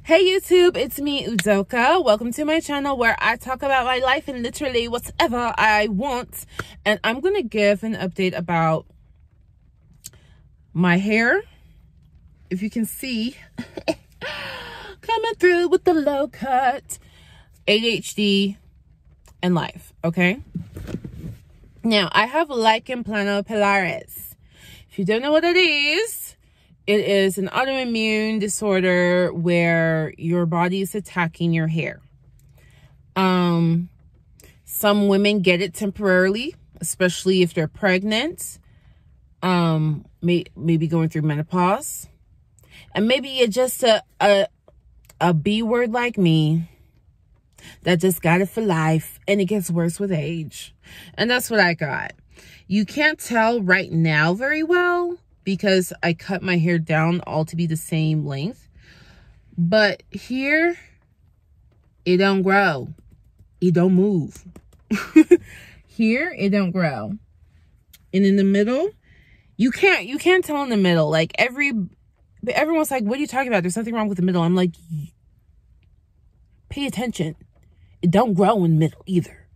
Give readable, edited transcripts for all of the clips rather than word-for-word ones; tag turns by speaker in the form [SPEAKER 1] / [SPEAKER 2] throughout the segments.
[SPEAKER 1] Hey YouTube, it's me Udoka. Welcome to my channel where I talk about my life and literally whatever I want. And I'm going to give an update about my hair. If you can see, coming through with the low cut, ADHD, and life, okay? Now, I have Lichen Planopilaris. If you don't know what it is an autoimmune disorder where your body is attacking your hair. Some women get it temporarily, especially if they're pregnant, maybe going through menopause, and maybe you're just a B word like me that just got it for life, and it gets worse with age. And that's what I got. You can't tell right now very well because I cut my hair down all to be the same length. But here, it don't grow. It don't move. Here, it don't grow. And in the middle, you can't tell in the middle. Like everyone's like, what are you talking about? There's something wrong with the middle. I'm like, pay attention. It don't grow in the middle either.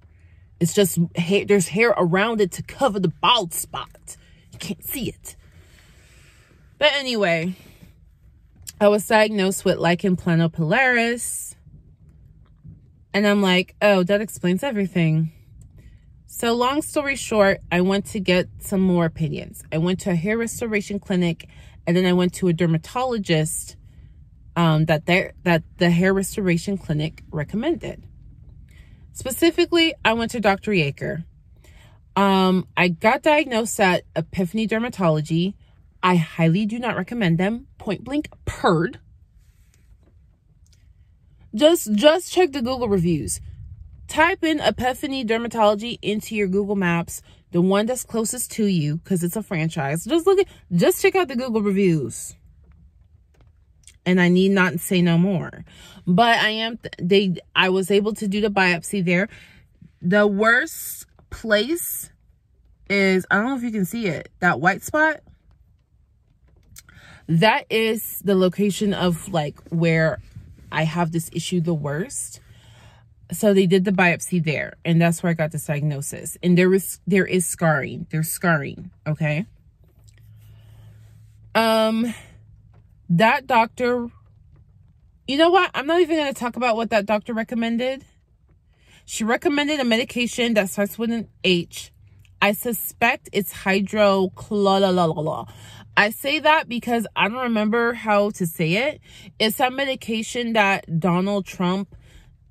[SPEAKER 1] It's just hair, there's hair around it to cover the bald spot. You can't see it. But anyway, I was diagnosed with Lichen Planopilaris. And I'm like, oh, that explains everything. So long story short, I went to get some more opinions. I went to a hair restoration clinic, and then I went to a dermatologist that the hair restoration clinic recommended. Specifically, I went to Dr. Yaker. I got diagnosed at Epiphany Dermatology. I highly do not recommend them. Point blank, purred. Just check the Google reviews. Type in Epiphany Dermatology into your Google Maps, the one that's closest to you, because it's a franchise. Just check out the Google reviews. And I need not say no more. But I was able to do the biopsy there. The worst place is, I don't know if you can see it, that white spot. That is the location of like where I have this issue the worst. So they did the biopsy there, and that's where I got this diagnosis. And there is scarring. There's scarring, okay? That doctor, you know what? I'm not even going to talk about what that doctor recommended. She recommended a medication that starts with an H. I suspect it's hydrochlorella. I say that because I don't remember how to say it. It's that medication that Donald Trump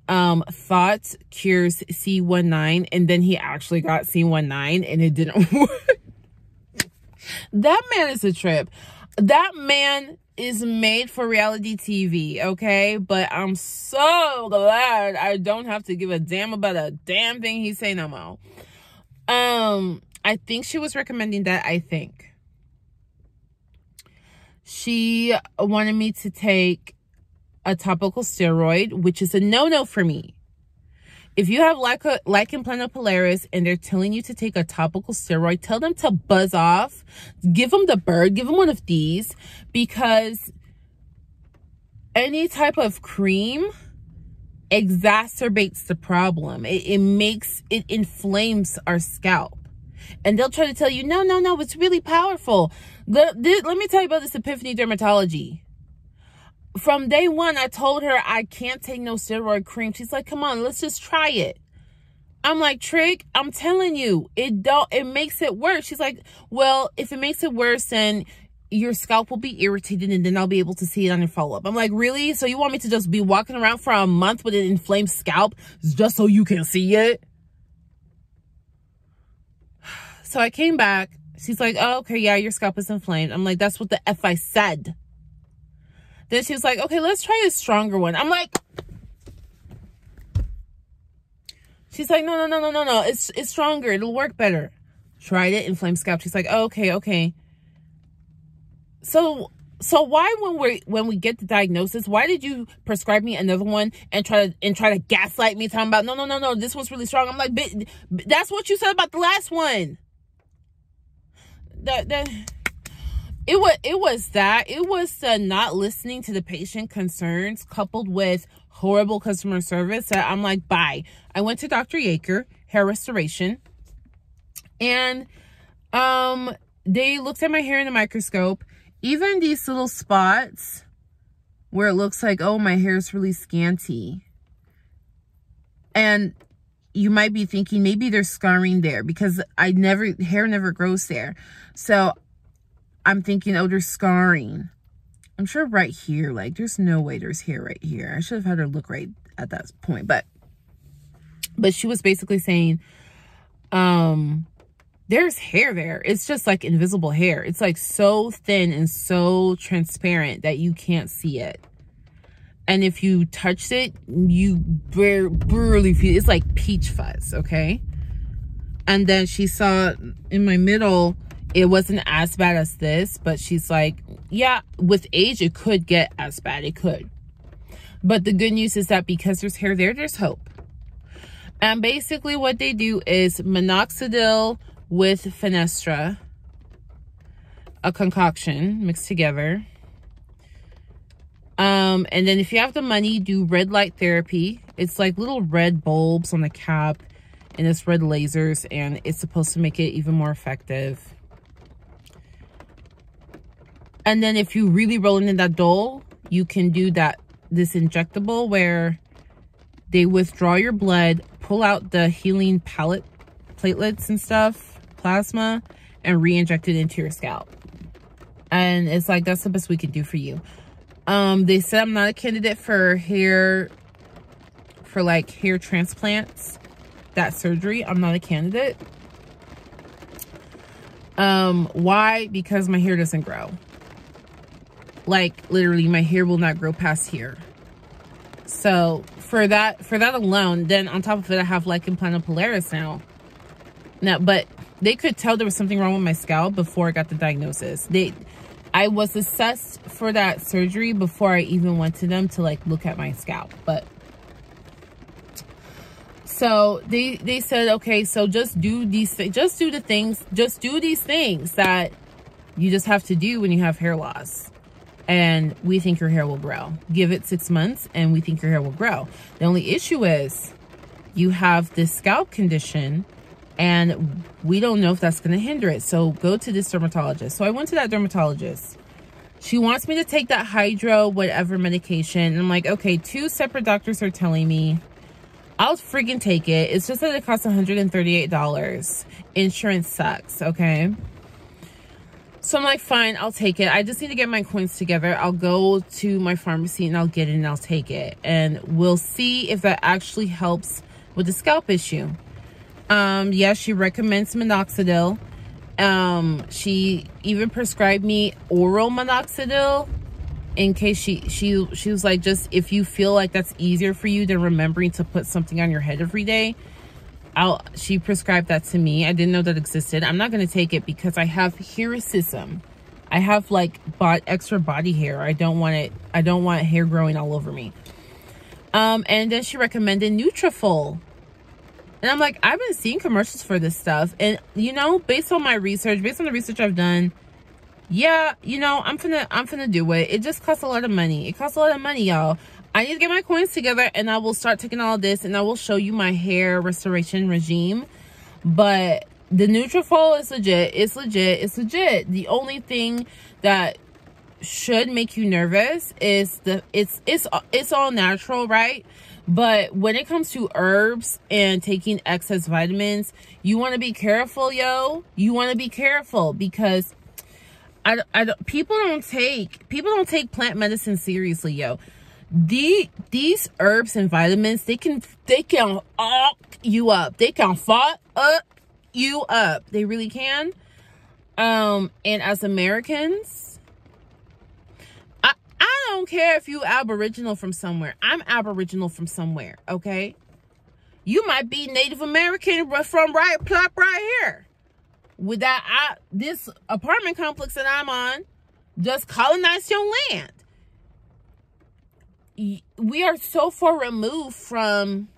[SPEAKER 1] thought cures C19, and then he actually got C19 and it didn't work. That man is a trip. That man is made for reality TV, okay? But I'm so glad I don't have to give a damn about a damn thing he say no more. I think she was recommending that, I think. She wanted me to take a topical steroid, which is a no-no for me. If you have Lichen Planopilaris and they're telling you to take a topical steroid, tell them to buzz off. Give them the bird. Give them one of these, because any type of cream exacerbates the problem. It inflames our scalp. And they'll try to tell you, no, it's really powerful. Let me tell you about this Epiphany Dermatology. From day one, I told her I can't take no steroid cream. She's like, come on, let's just try it. I'm like, Trick, I'm telling you, it makes it worse. She's like, well, if it makes it worse, then your scalp will be irritated and then I'll be able to see it on your follow-up. I'm like, really? So you want me to just be walking around for a month with an inflamed scalp just so you can see it? So I came back. She's like, oh, okay, yeah, your scalp is inflamed. I'm like, that's what the F I said. Then she was like, okay, let's try a stronger one. I'm like, she's like, no. It's stronger. It'll work better. Tried it, inflamed scalp. She's like, oh, okay. So why when we get the diagnosis, why did you prescribe me another one and try to gaslight me talking about no, this one's really strong? I'm like, that's what you said about the last one. It was the not listening to the patient concerns coupled with horrible customer service that I'm like, bye. I went to Dr. Yeager, hair restoration, and they looked at my hair in the microscope. Even these little spots where it looks like, oh, my hair is really scanty. And you might be thinking maybe there's scarring there because hair never grows there. So I'm thinking, oh, there's scarring. I'm sure right here, like, there's no way there's hair right here. I should have had her look right at that point. But she was basically saying, there's hair there. It's just like invisible hair. It's like so thin and so transparent that you can't see it. And if you touch it, you barely feel it's like peach fuzz, okay? And then she saw in my middle, it wasn't as bad as this, but she's like, yeah, with age, it could get as bad. It could. But the good news is that because there's hair there, there's hope. And basically what they do is minoxidil with Fenestra, a concoction mixed together. And then if you have the money, do red light therapy. It's like little red bulbs on the cap and it's red lasers, and it's supposed to make it even more effective. And then if you really roll in that dole, you can do this injectable where they withdraw your blood, pull out the healing platelets and stuff, plasma, and re-inject it into your scalp. And it's like, that's the best we can do for you. They said I'm not a candidate for hair transplants, that surgery. I'm not a candidate. Why? Because my hair doesn't grow. Like, literally, my hair will not grow past here. So for that alone, then on top of it, I have Lichen Planopilaris now. But they could tell there was something wrong with my scalp before I got the diagnosis. I was assessed for that surgery before I even went to them to like look at my scalp. But so they said, okay, so just do these things that you just have to do when you have hair loss. And we think your hair will grow. Give it 6 months and we think your hair will grow. The only issue is you have this scalp condition and we don't know if that's going to hinder it. So go to this dermatologist. So I went to that dermatologist. She wants me to take that hydro whatever medication. And I'm like, okay, 2 separate doctors are telling me. I'll freaking take it. It's just that it costs $138. Insurance sucks, okay? So I'm like, fine, I'll take it. I just need to get my coins together. I'll go to my pharmacy and I'll get it and I'll take it. And we'll see if that actually helps with the scalp issue. Yeah, she recommends minoxidil. She even prescribed me oral minoxidil in case she was like, just if you feel like that's easier for you than remembering to put something on your head every day. She prescribed that to me. I didn't know that existed. I'm not going to take it because I have hericism. I have like extra body hair. I don't want hair growing all over me. And then she recommended Nutrafol. And I'm like, I've been seeing commercials for this stuff. And, you know, based on the research I've done, yeah, you know, I'm finna do it. It just costs a lot of money. It costs a lot of money, y'all. I need to get my coins together and I will start taking all this and I will show you my hair restoration regime. But the Nutrafol is legit. It's legit. It's legit. The only thing that should make you nervous is it's all natural, right? But when it comes to herbs and taking excess vitamins, you want to be careful, yo. You want to be careful because people don't take plant medicine seriously, yo. These herbs and vitamins, they can fuck you up. They can fuck up you up. They really can. And as Americans, I don't care if you Aboriginal from somewhere. I'm Aboriginal from somewhere, okay? You might be Native American from right here. With that, this apartment complex that I'm on just colonized your land. We are so far removed from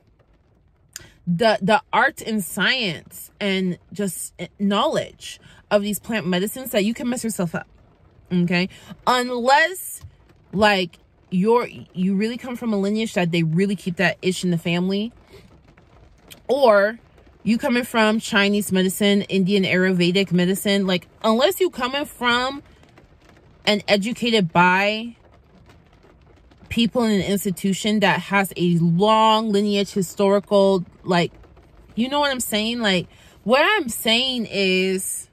[SPEAKER 1] the art and science and just knowledge of these plant medicines that you can mess yourself up. Okay. Unless like you really come from a lineage that they really keep that ish in the family, or you coming from Chinese medicine, Indian Ayurvedic medicine, like unless you coming from and educated by people in an institution that has a long lineage, historical, like, you know what I'm saying? Like, what I'm saying is,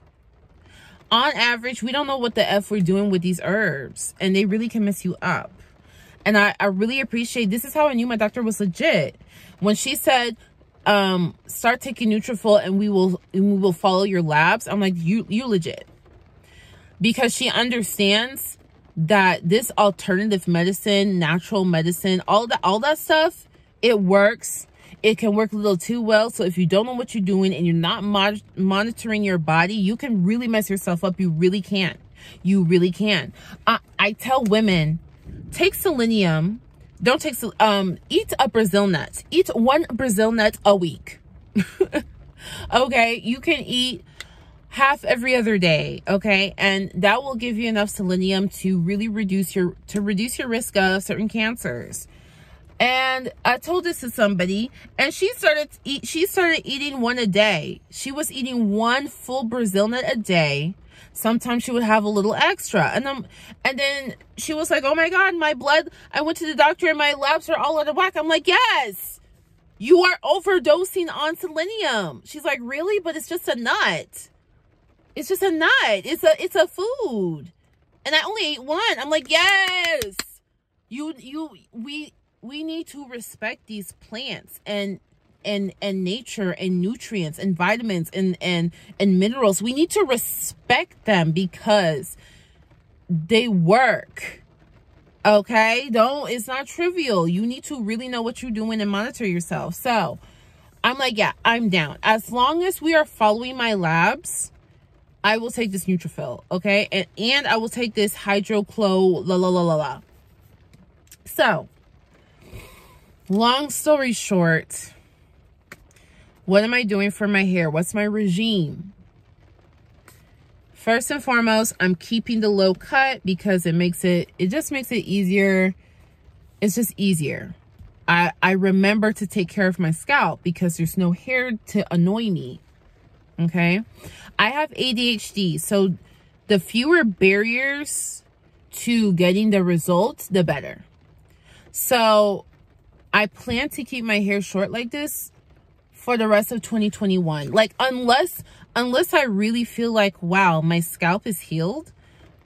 [SPEAKER 1] on average, we don't know what the F we're doing with these herbs, and they really can mess you up. And I really appreciate, this is how I knew my doctor was legit. When she said, start taking Nutrafol and we will follow your labs, I'm like, you legit. Because she understands that this alternative medicine, natural medicine, all that stuff, it works. It can work a little too well. So if you don't know what you're doing and you're not monitoring your body, you can really mess yourself up. You really can. You really can. I tell women, take selenium. Don't take, eat a Brazil nut. Eat 1 Brazil nut a week. Okay. You can eat half every other day. Okay. And that will give you enough selenium to really reduce your risk of certain cancers. And I told this to somebody, and she started eating 1 a day. She was eating 1 full Brazil nut a day. Sometimes she would have a little extra. And then she was like, oh my God, my blood, I went to the doctor and my labs are all out of whack. I'm like, yes, you are overdosing on selenium. She's like, really? But it's just a nut. It's just a nut. It's a food. And I only ate 1. I'm like, yes, we need to respect these plants and nature and nutrients and vitamins and minerals. We need to respect them because they work. Okay? It's not trivial. You need to really know what you're doing and monitor yourself. So I'm like, yeah, I'm down. As long as we are following my labs, I will take this Nutrafol. Okay? And I will take this hydrochlor. So, long story short, what am I doing for my hair? What's my regime? First and foremost, I'm keeping the low cut because it just makes it easier. It's just easier. I remember to take care of my scalp because there's no hair to annoy me. Okay? I have ADHD, so the fewer barriers to getting the results, the better. So I plan to keep my hair short like this for the rest of 2021. Like, unless I really feel like, wow, my scalp is healed,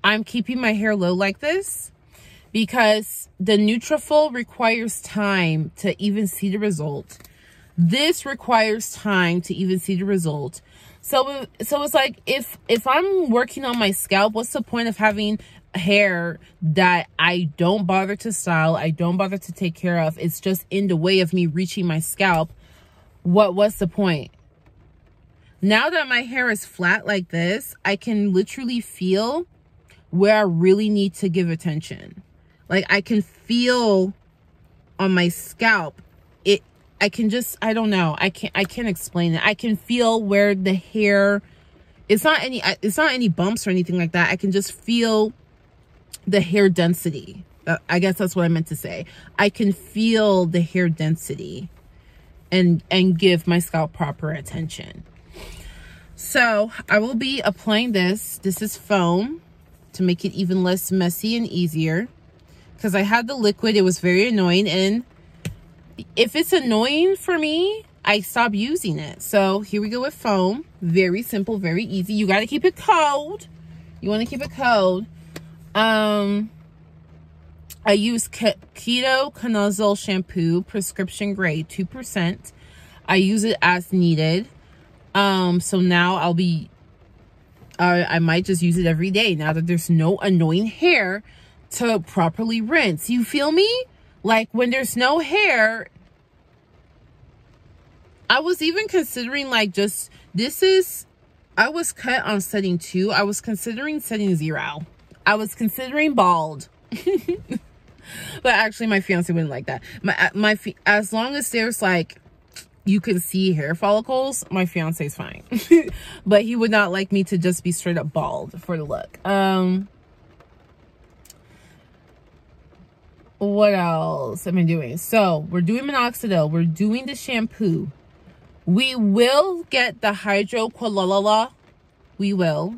[SPEAKER 1] I'm keeping my hair low like this because the Nutrafol requires time to even see the result. This requires time to even see the result. So it's like, if I'm working on my scalp, what's the point of having hair that I don't bother to style, I don't bother to take care of? It's just in the way of me reaching my scalp. What's the point? Now that my hair is flat like this, I can literally feel where I really need to give attention. Like, I can feel on my scalp, I can just, I don't know, I can't explain it. I can feel where the hair, it's not any bumps or anything like that. I can just feel the hair density. I guess that's what I meant to say. I can feel the hair density and give my scalp proper attention. So I will be applying this. This is foam to make it even less messy and easier. Because I had the liquid, it was very annoying. And if it's annoying for me, I stop using it. So here we go with foam. Very simple, very easy. You got to keep it cold. You want to keep it cold. I use ketoconazole shampoo, prescription grade, 2%. I use it as needed. So now I might just use it every day now that there's no annoying hair to properly rinse. You feel me? Like, when there's no hair, I was even considering like I was cut on setting 2. I was considering setting 0. I was considering bald. But actually my fiance wouldn't like that. As long as there's like, you can see hair follicles, my fiance's fine. But he would not like me to just be straight up bald for the look. What else am I doing? So we're doing minoxidil. We're doing the shampoo. We will get the hydroquinone. We will.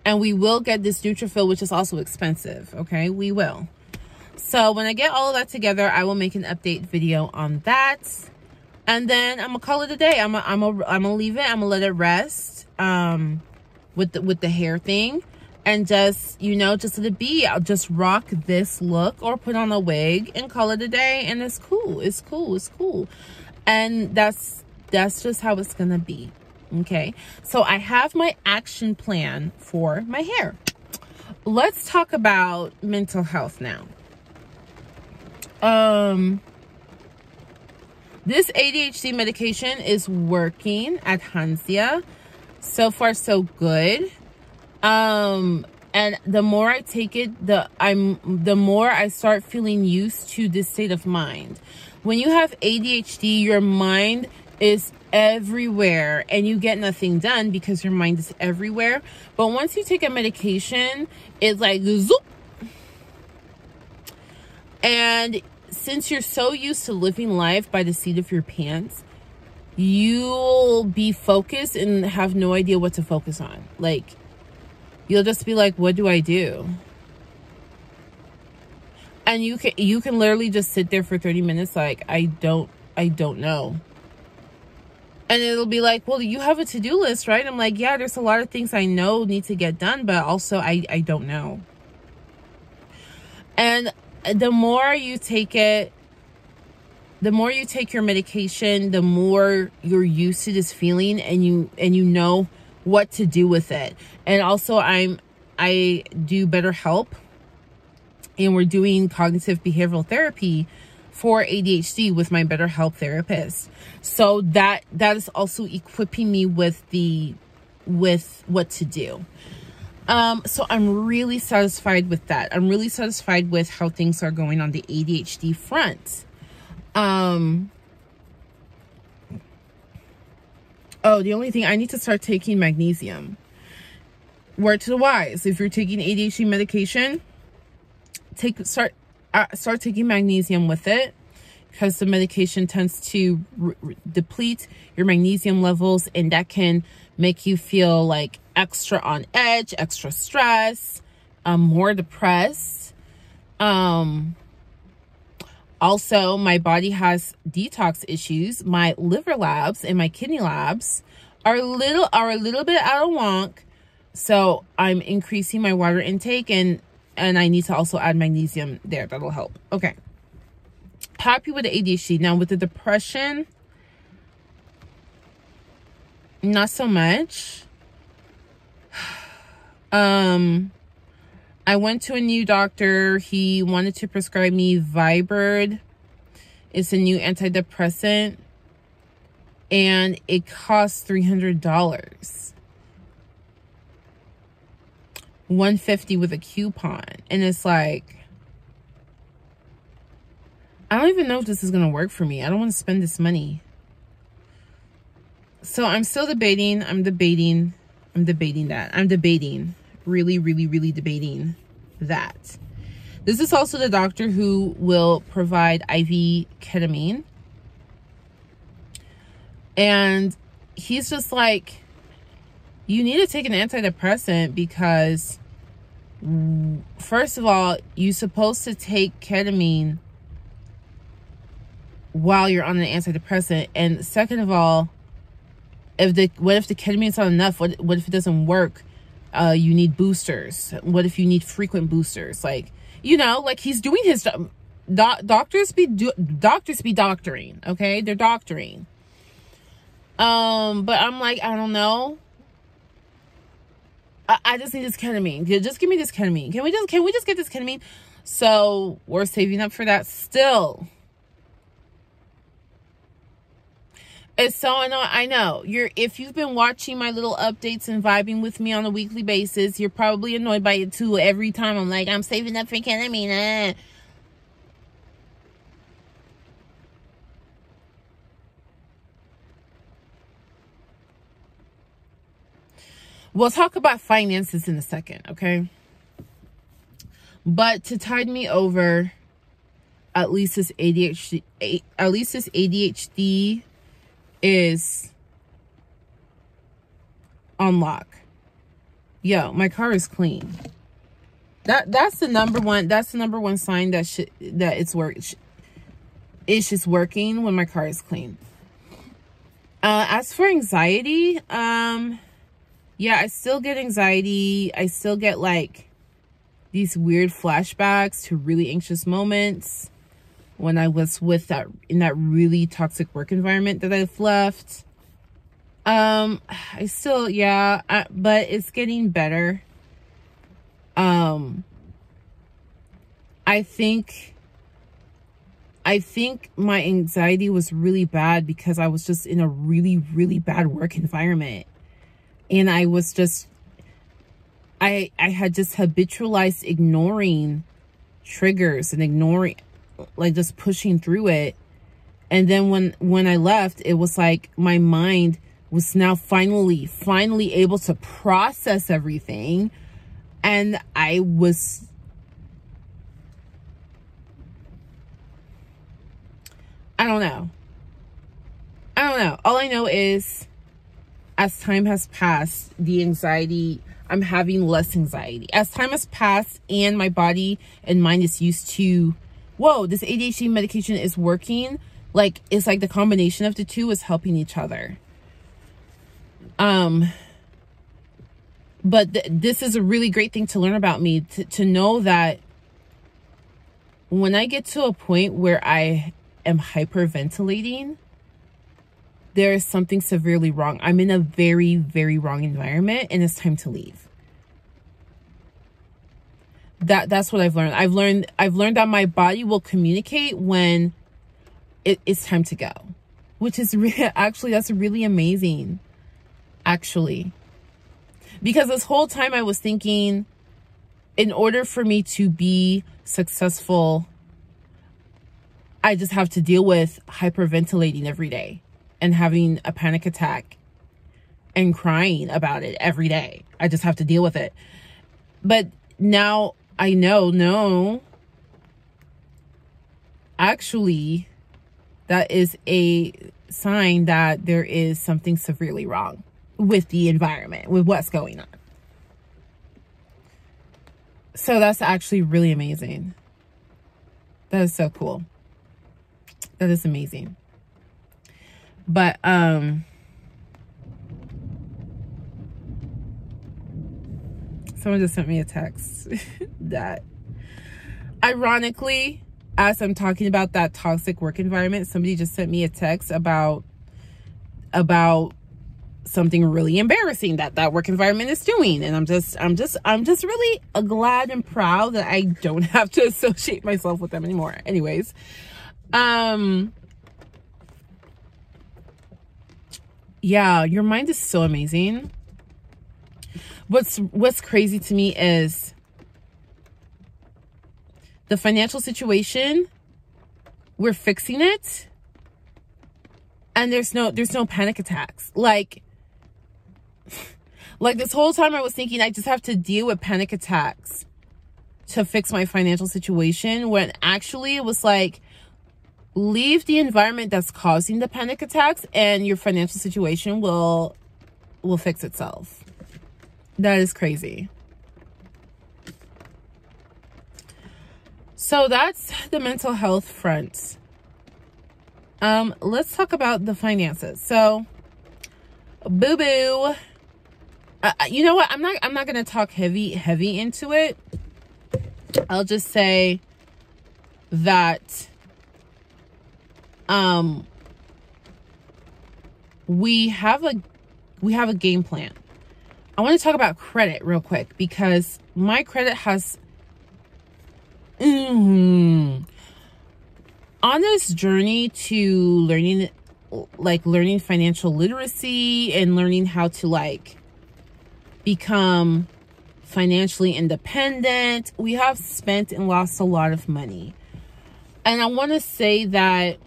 [SPEAKER 1] And we will get this Nutrafil, which is also expensive. Okay, we will. So when I get all of that together, I will make an update video on that. And then I'm gonna call it a day. I'm gonna leave it. I'm gonna let it rest. With the hair thing. And just, you know, just let it be. I'll just rock this look or put on a wig and call it a day. And it's cool. It's cool. It's cool. And that's just how it's gonna be. Okay. So I have my action plan for my hair. Let's talk about mental health now. This ADHD medication is working at Hansia. So far, so good. And the more I take it, the more I start feeling used to this state of mind. When you have ADHD, your mind is everywhere and you get nothing done because your mind is everywhere. But once you take a medication, it's like zoop. And since you're so used to living life by the seat of your pants, you'll be focused and have no idea what to focus on. Like, you'll just be like, what do I do? And you can literally just sit there for 30 minutes like, I don't know. And it'll be like, well, you have a to-do list, right? I'm like, yeah, there's a lot of things I know need to get done, but also I don't know. And the more you take it, the more you take your medication, the more you're used to this feeling and you know what to do with it. And also I do BetterHelp, and we're doing cognitive behavioral therapy for ADHD with my BetterHelp therapist. So that is also equipping me with what to do. So I'm really satisfied with that. I'm really satisfied with how things are going on the ADHD front. Oh, the only thing, I need to start taking magnesium. Word to the wise, if you're taking ADHD medication, start taking magnesium with it, because the medication tends to deplete your magnesium levels, and that can make you feel like extra on edge, extra stress, more depressed. Also, my body has detox issues. My liver labs and my kidney labs are a little bit out of wonk. So I'm increasing my water intake, and I need to also add magnesium there. That'll help. Okay. Happy with the ADHD. Now with the depression, not so much. I went to a new doctor. He wanted to prescribe me Vibird. It's a new antidepressant, and it costs $300. $150 with a coupon. And it's like, I don't even know if this is going to work for me. I don't want to spend this money. So I'm still debating. I'm debating that. I'm debating. Really, really, really debating that. This is also the doctor who will provide IV ketamine. And he's just like, you need to take an antidepressant because, first of all, you're supposed to take ketamine while you're on an antidepressant. And second of all, what if the ketamine's not enough? What if it doesn't work? You need boosters. What if you need frequent boosters? Like, you know, like he's doing his job. Doctors be doctoring, okay? They're doctoring. But I'm like, I don't know. I just need this ketamine. Just give me this ketamine. Can we just get this ketamine? So we're saving up for that still. It's so annoying. I know. If you've been watching my little updates and vibing with me on a weekly basis, you're probably annoyed by it too. Every time I'm like, I'm saving up for ketamine. We'll talk about finances in a second, okay? But to tide me over, at least this ADHD is on lock. Yo, my car is clean. That's the number one sign that it's just working when my car is clean. As for anxiety, yeah, I still get anxiety. I still get like these weird flashbacks to really anxious moments when I was in that really toxic work environment that I've left. I still, yeah, but it's getting better. I think my anxiety was really bad because I was just in a really, really bad work environment. And I was just, I had just habitualized ignoring triggers and ignoring, like just pushing through it. And then when I left, it was like my mind was now finally able to process everything. And I don't know. All I know is as time has passed, the anxiety, I'm having less anxiety. As time has passed and my body and mind is used to, whoa, this ADHD medication is working. Like, it's like the combination of the two is helping each other. But this is a really great thing to learn about me, to know that when I get to a point where I am hyperventilating, there is something severely wrong. I'm in a very, very wrong environment and it's time to leave. That's what I've learned. I've learned that my body will communicate when it's time to go, which is actually, that's really amazing, actually. Because this whole time I was thinking, in order for me to be successful, I just have to deal with hyperventilating every day and having a panic attack and crying about it every day. I just have to deal with it. But now I know, no, actually, that is a sign that there is something severely wrong with the environment, with what's going on. So that's actually really amazing. That is so cool. That is amazing. But someone just sent me a text that, ironically, as I'm talking about that toxic work environment, somebody just sent me a text about something really embarrassing that work environment is doing. And I'm just really glad and proud that I don't have to associate myself with them anymore. Anyways, yeah, your mind is so amazing. What's crazy to me is the financial situation. We're fixing it, and there's no panic attacks. Like this whole time I was thinking I just have to deal with panic attacks to fix my financial situation, when actually it was like, leave the environment that's causing the panic attacks and your financial situation will fix itself. That is crazy. So that's the mental health front. Let's talk about the finances. So, boo-boo. You know what? I'm not going to talk heavy into it. I'll just say that we have a game plan. I want to talk about credit real quick, because my credit has on this journey to learning financial literacy and learning how to become financially independent. We have spent and lost a lot of money. And I want to say that,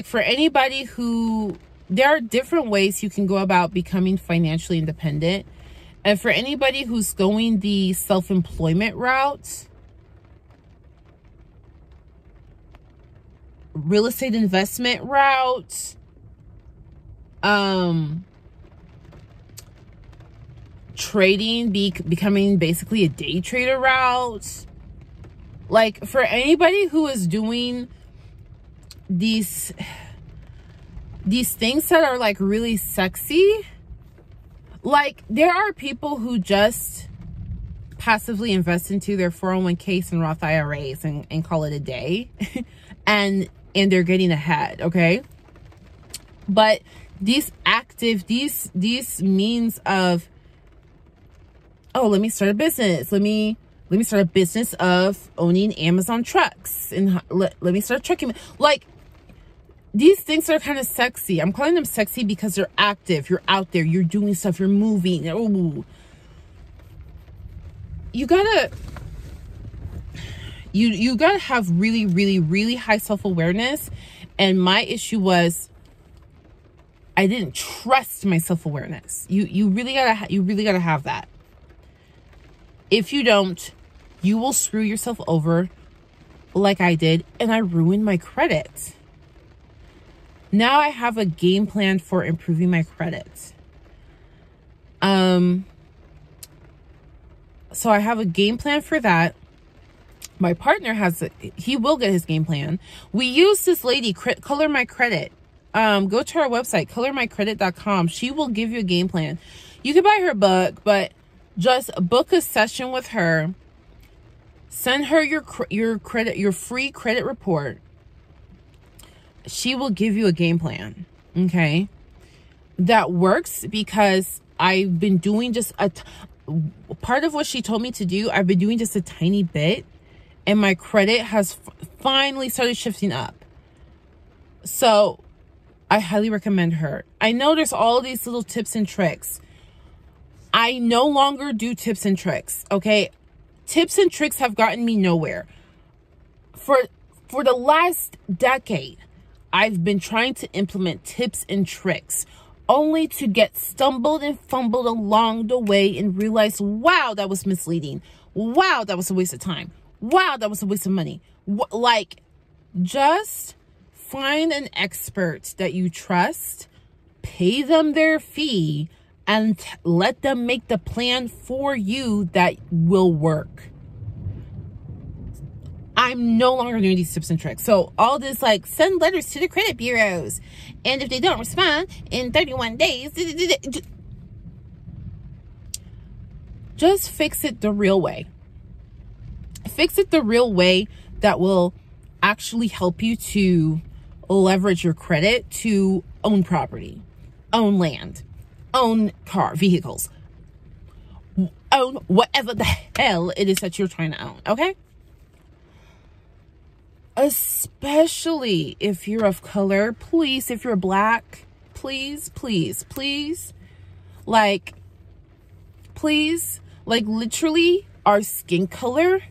[SPEAKER 1] for anybody who, there are different ways you can go about becoming financially independent. And for anybody who's going the self-employment route, real estate investment route, trading, becoming basically a day trader route. Like, for anybody who is doing these things that are like really sexy, like, there are people who just passively invest into their 401ks and Roth IRAs and call it a day and they're getting ahead, okay? But these means of, oh, let me start a business, let me start a business of owning Amazon trucks, and let me start trucking, like, these things are kind of sexy. I'm calling them sexy because they're active. You're out there. You're doing stuff. You're moving. Ooh. You gotta have really, really, really high self-awareness. And my issue was I didn't trust my self-awareness. You really gotta have that. If you don't, you will screw yourself over like I did, and I ruined my credit. Now I have a game plan for improving my credit. So I have a game plan for that. My partner he will get his game plan. We use this lady, Color My Credit. Go to our website, colormycredit.com. She will give you a game plan. You can buy her book, but just book a session with her. Send her your free credit report. She will give you a game plan, okay? That works because I've been doing just part of what she told me to do. I've been doing just a tiny bit, and my credit has finally started shifting up. So I highly recommend her. I know there's all these little tips and tricks. I no longer do tips and tricks, okay? Tips and tricks have gotten me nowhere. For the last decade, I've been trying to implement tips and tricks only to get stumbled and fumbled along the way and realize, wow, that was misleading. Wow, that was a waste of time. Wow, that was a waste of money. Like, just find an expert that you trust, pay them their fee, and let them make the plan for you that will work. I'm no longer doing these tips and tricks. So all this, like, send letters to the credit bureaus, and if they don't respond in 31 days, just fix it the real way. Fix it the real way that will actually help you to leverage your credit to own property, own land, own vehicles, own whatever the hell it is that you're trying to own, okay? Especially if you're of color, please, if you're black, please, like, literally, our skin color,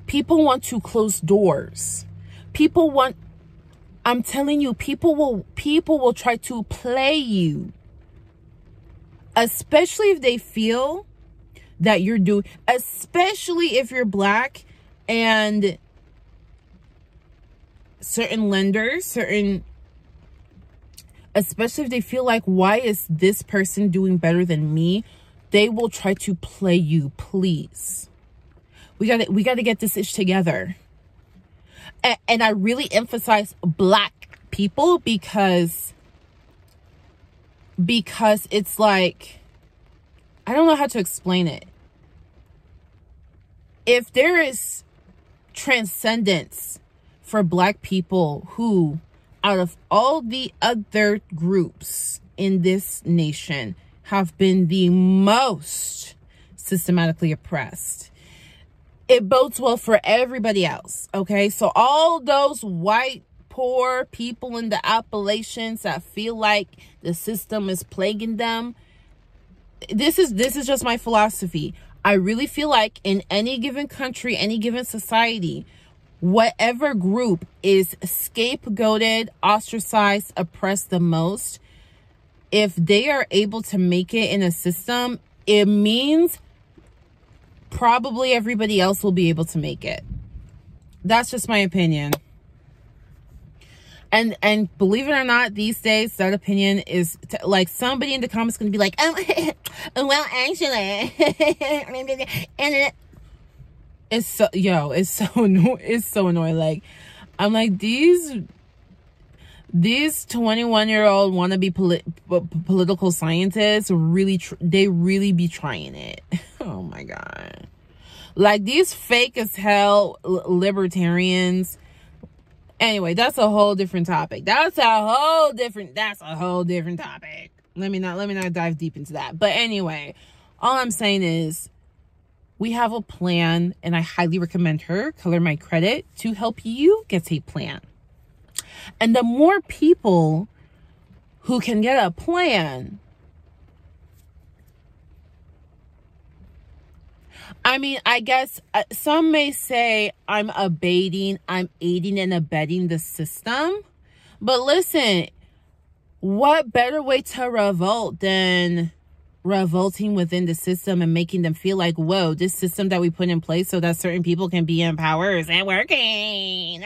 [SPEAKER 1] people want to close doors. I'm telling you, people will try to play you, especially if they feel that you're doing, especially if you're black, and certain lenders, especially if they feel like, why is this person doing better than me? They will try to play you. Please, we got to get this ish together. And I really emphasize black people because it's like, I don't know how to explain it. If there is transcendence for black people who, out of all the other groups in this nation, have been the most systematically oppressed, it bodes well for everybody else, okay? So all those white, poor people in the Appalachians that feel like the system is plaguing them, this is just my philosophy. I really feel like in any given country, any given society, whatever group is scapegoated, ostracized, oppressed the most, if they are able to make it in a system, it means probably everybody else will be able to make it. That's just my opinion. And believe it or not, these days, that opinion is like somebody in the comments going to be like, oh, well, actually, and it's so, it's so annoying. It's so annoying. Like, I'm like, these 21-year-old wannabe political scientists they really be trying it. Oh my God. Like, these fake as hell libertarians. Anyway, that's a whole different topic. That's a whole different topic. Let me not dive deep into that. But anyway, all I'm saying is we have a plan, and I highly recommend her, Color My Credit, to help you get a plan. And the more people who can get a plan, I mean, I guess some may say I'm aiding and abetting the system. But listen, what better way to revolt than revolting within the system and making them feel like, whoa, this system that we put in place so that certain people can be in power isn't working.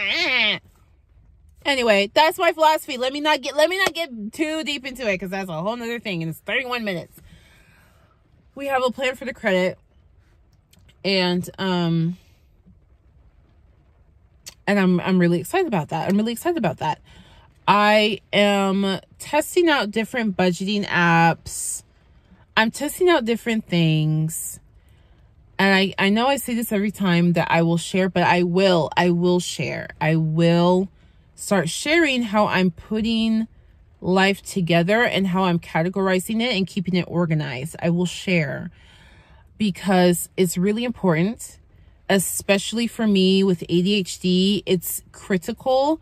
[SPEAKER 1] Anyway, that's my philosophy. Let me not get too deep into it, because that's a whole nother thing, and it's 31 minutes. We have a plan for the credit. And I'm really excited about that. I am testing out different budgeting apps. I'm testing out different things. And I know I say this every time that I will share, but I will share. I will start sharing how I'm putting life together and how I'm categorizing it and keeping it organized. I will share, because it's really important, especially for me with ADHD. It's critical.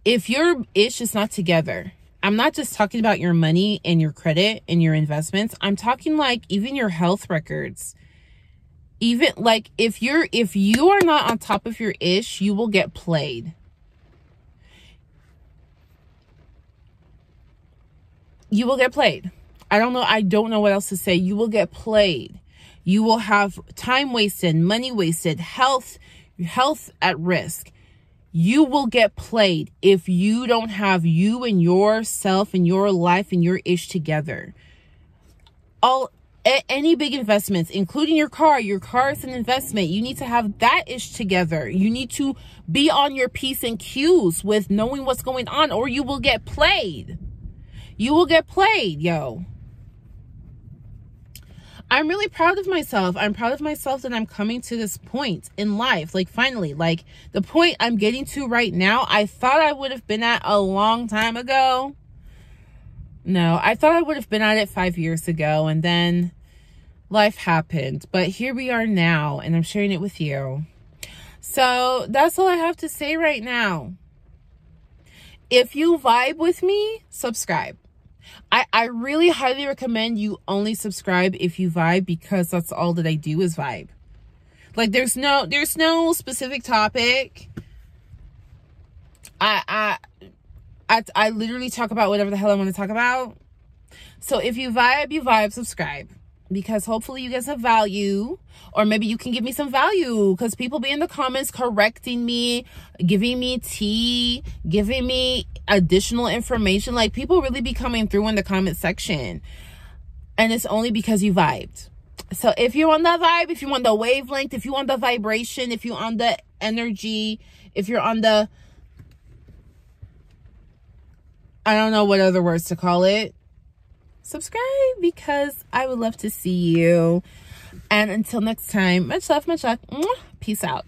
[SPEAKER 1] If your ish is not together, I'm not just talking about your money and your credit and your investments. I'm talking like even your health records. Even like if you are not on top of your ish, you will get played. You will get played. I don't know what else to say. You will get played. You will have time wasted, money wasted, health at risk. You will get played if you don't have you and yourself and your life and your ish together. Any big investments, including your car is an investment. You need to have that ish together. You need to be on your P's and Q's with knowing what's going on, or you will get played. You will get played, yo. I'm really proud of myself. I'm proud of myself that I'm coming to this point in life. Like, finally, like the point I'm getting to right now, I thought I would have been at a long time ago. No, I thought I would have been at it 5 years ago, and then life happened. But here we are now, and I'm sharing it with you. So that's all I have to say right now. If you vibe with me, subscribe. I really highly recommend you only subscribe if you vibe, because that's all that I do is vibe. Like, there's no specific topic. I literally talk about whatever the hell I want to talk about. So if you vibe, subscribe. Because hopefully you guys have value. Or maybe you can give me some value. Because people be in the comments correcting me, giving me tea, giving me additional information. Like, people really be coming through in the comment section. And it's only because you vibed. So if you're on the vibe, if you're on the wavelength, if you're on the vibration, if you're on the energy, if you're on the... I don't know what other words to call it. Subscribe, because I would love to see you. And until next time, much love, much luck. Peace out.